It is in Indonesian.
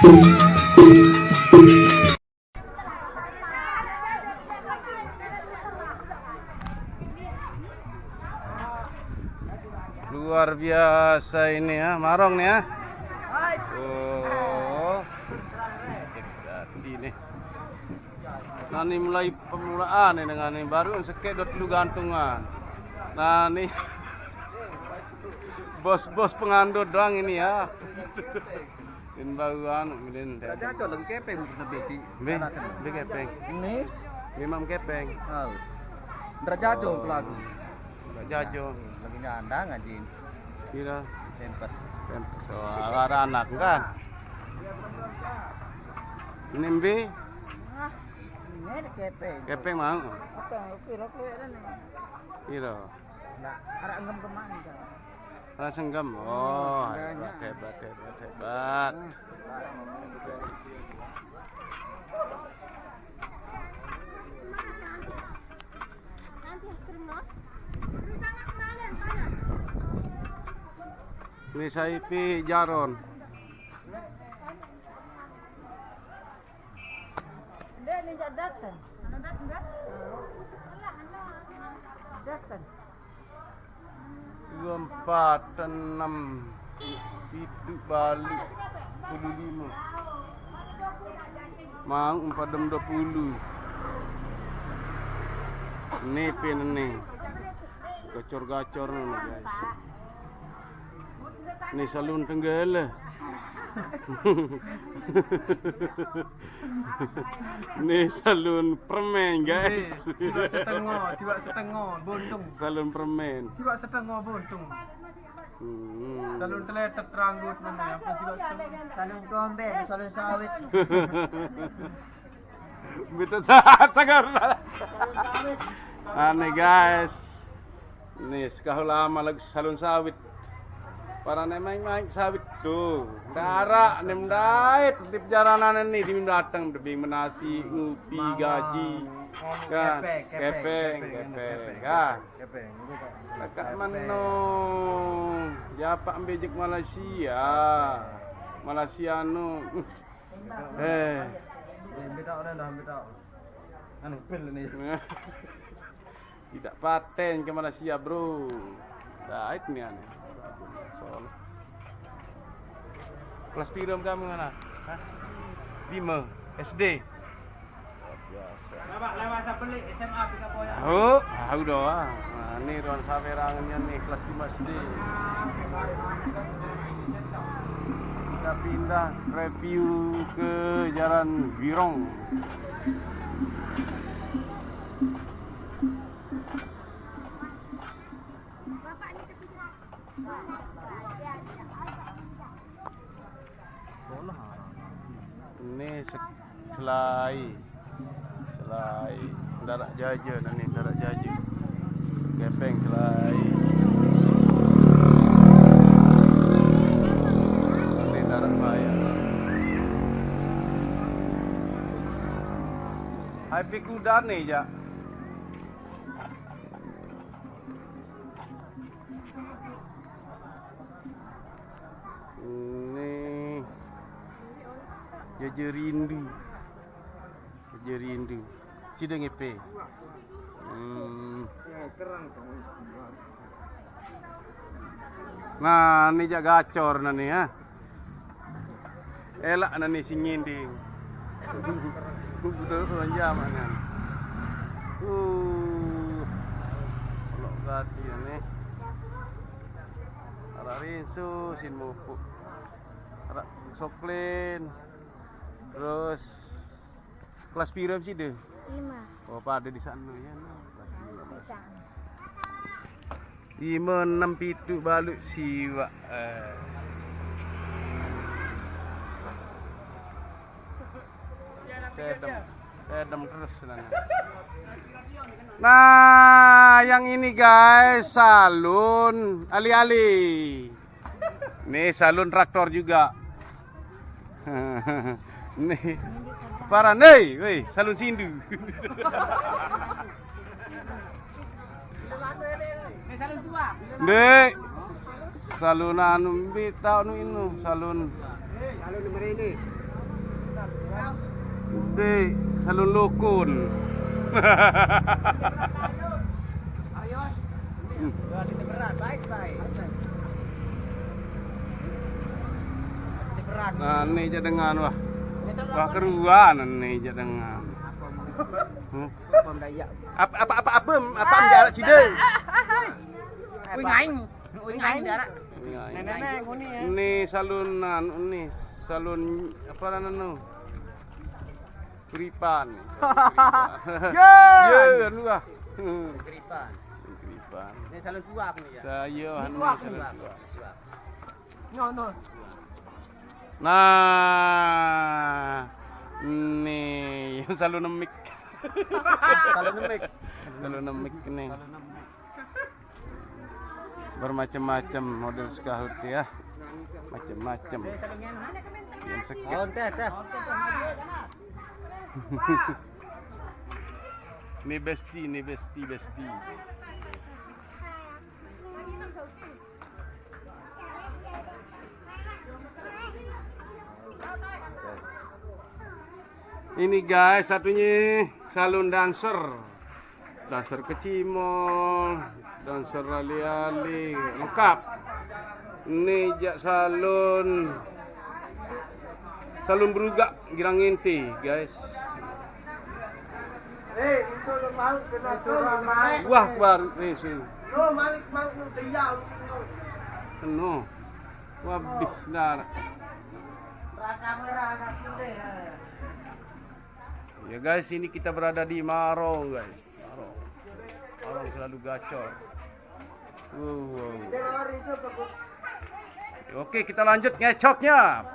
Luar biasa ini ya, marong nih ya. Oh, jadi nih. Nah ini mulai pemulaan nih dengan ini baru seket dulu gantungan. Nah nih bos-bos pengandut doang ini ya. Ini baruan, ini. Ada cok lagi kepeng lebih sih. Be kepeng. Ini Memang kepeng. oh. Derajado pelaku. Jajo. Lagi nyandang anjing. Kira Tempas. so, ada anak kan? Ini be Ini kepeng. kepeng mau. Apa? Kira nih. Kira. Nah, arah enggam kemana kan? Rasa senggam. Oh, hebat. Ini Saipi Jaron. Dia ni datang. Datang. 24, 6, itu balik 25. Mang 420. Ini pin ini. Gacor-gacor nih guys. Ini salun Tenggala. Ini salun permen guys. Siwak setengah, buntung. Salun permen. Siwak setengah buntung. Salun teletet rambut mana apa siwak setengah. Salun komben, salun sawit. Betul sangat. Aneh guys. Nih sekali lama lagi salun sawit. Para main sawit tuh. Darak nem dait di perjalanan ini di datang lebih menasi ngupi gaji. Kan kepeng kan. Kakak mano. Japak ambejek Malaysia nu. Beda dah beda. Anu pil ni. Tidak paten ke Malaysia, bro. Dait ni aneh. Soal. Kelas piram kamu mana? Hah? 5 SD. Biasa. Lama saya beli SMA pika boya. Oh, tahu doang. Nah, ini ruang sawerangannya nih kelas 5 SD. Kita pindah review ke Jalan Wirong. Ini selai darat jaja nih, darat jaja kepeng selai ini darat bahaya. Hai kuda nih ya. Jaja rindu. Cida ngepe. Nah, ini jaga gacor nani ya. Elak nani si nyinding. Udah orang kan. Kalau gati ini. Ara rinsu sin mupuk. Ara soklin. Terus kelas piram sih deh? 5. Oh, pada di sana ya. Kelas 5, 6 pitu balut siwa. Sedem terus nana. Nah, yang ini guys, salun ali-ali. Nih salun traktor juga. Nih, parah nih, weh, salun sindu. Salun tua. Nih, salun anu bita anu inu, salun. Salun nomor ini. Di salon lukun. Nah, ini jadengan wah. Wah keruan ini jadengan. Apa menjarak cideng? Ini salunan, ini salun apa namanya? Keripan. Ya, anu ah. Keripan. Ini salon tua aku ya. Saya anu salun tua. No. Nah, ini salun nemik. Salun nemik nih. Bermacam-macam model skahut ya. Macam-macam. Yang sekian. Teh. Ini besti. Ini guys, satunya salon dancer kecimol, dancer ali-ali, lengkap. Ini jak salon berugak girang inti guys. Insulun mau kena Wah baru resul. No, malik mau tiyaw. No. Wabih dar. Rasa merah anak kude. Ya guys, ini kita berada di Marong guys. Marong selalu gacor. Wow. Dia lari so. Oke, kita lanjut ngecoknya.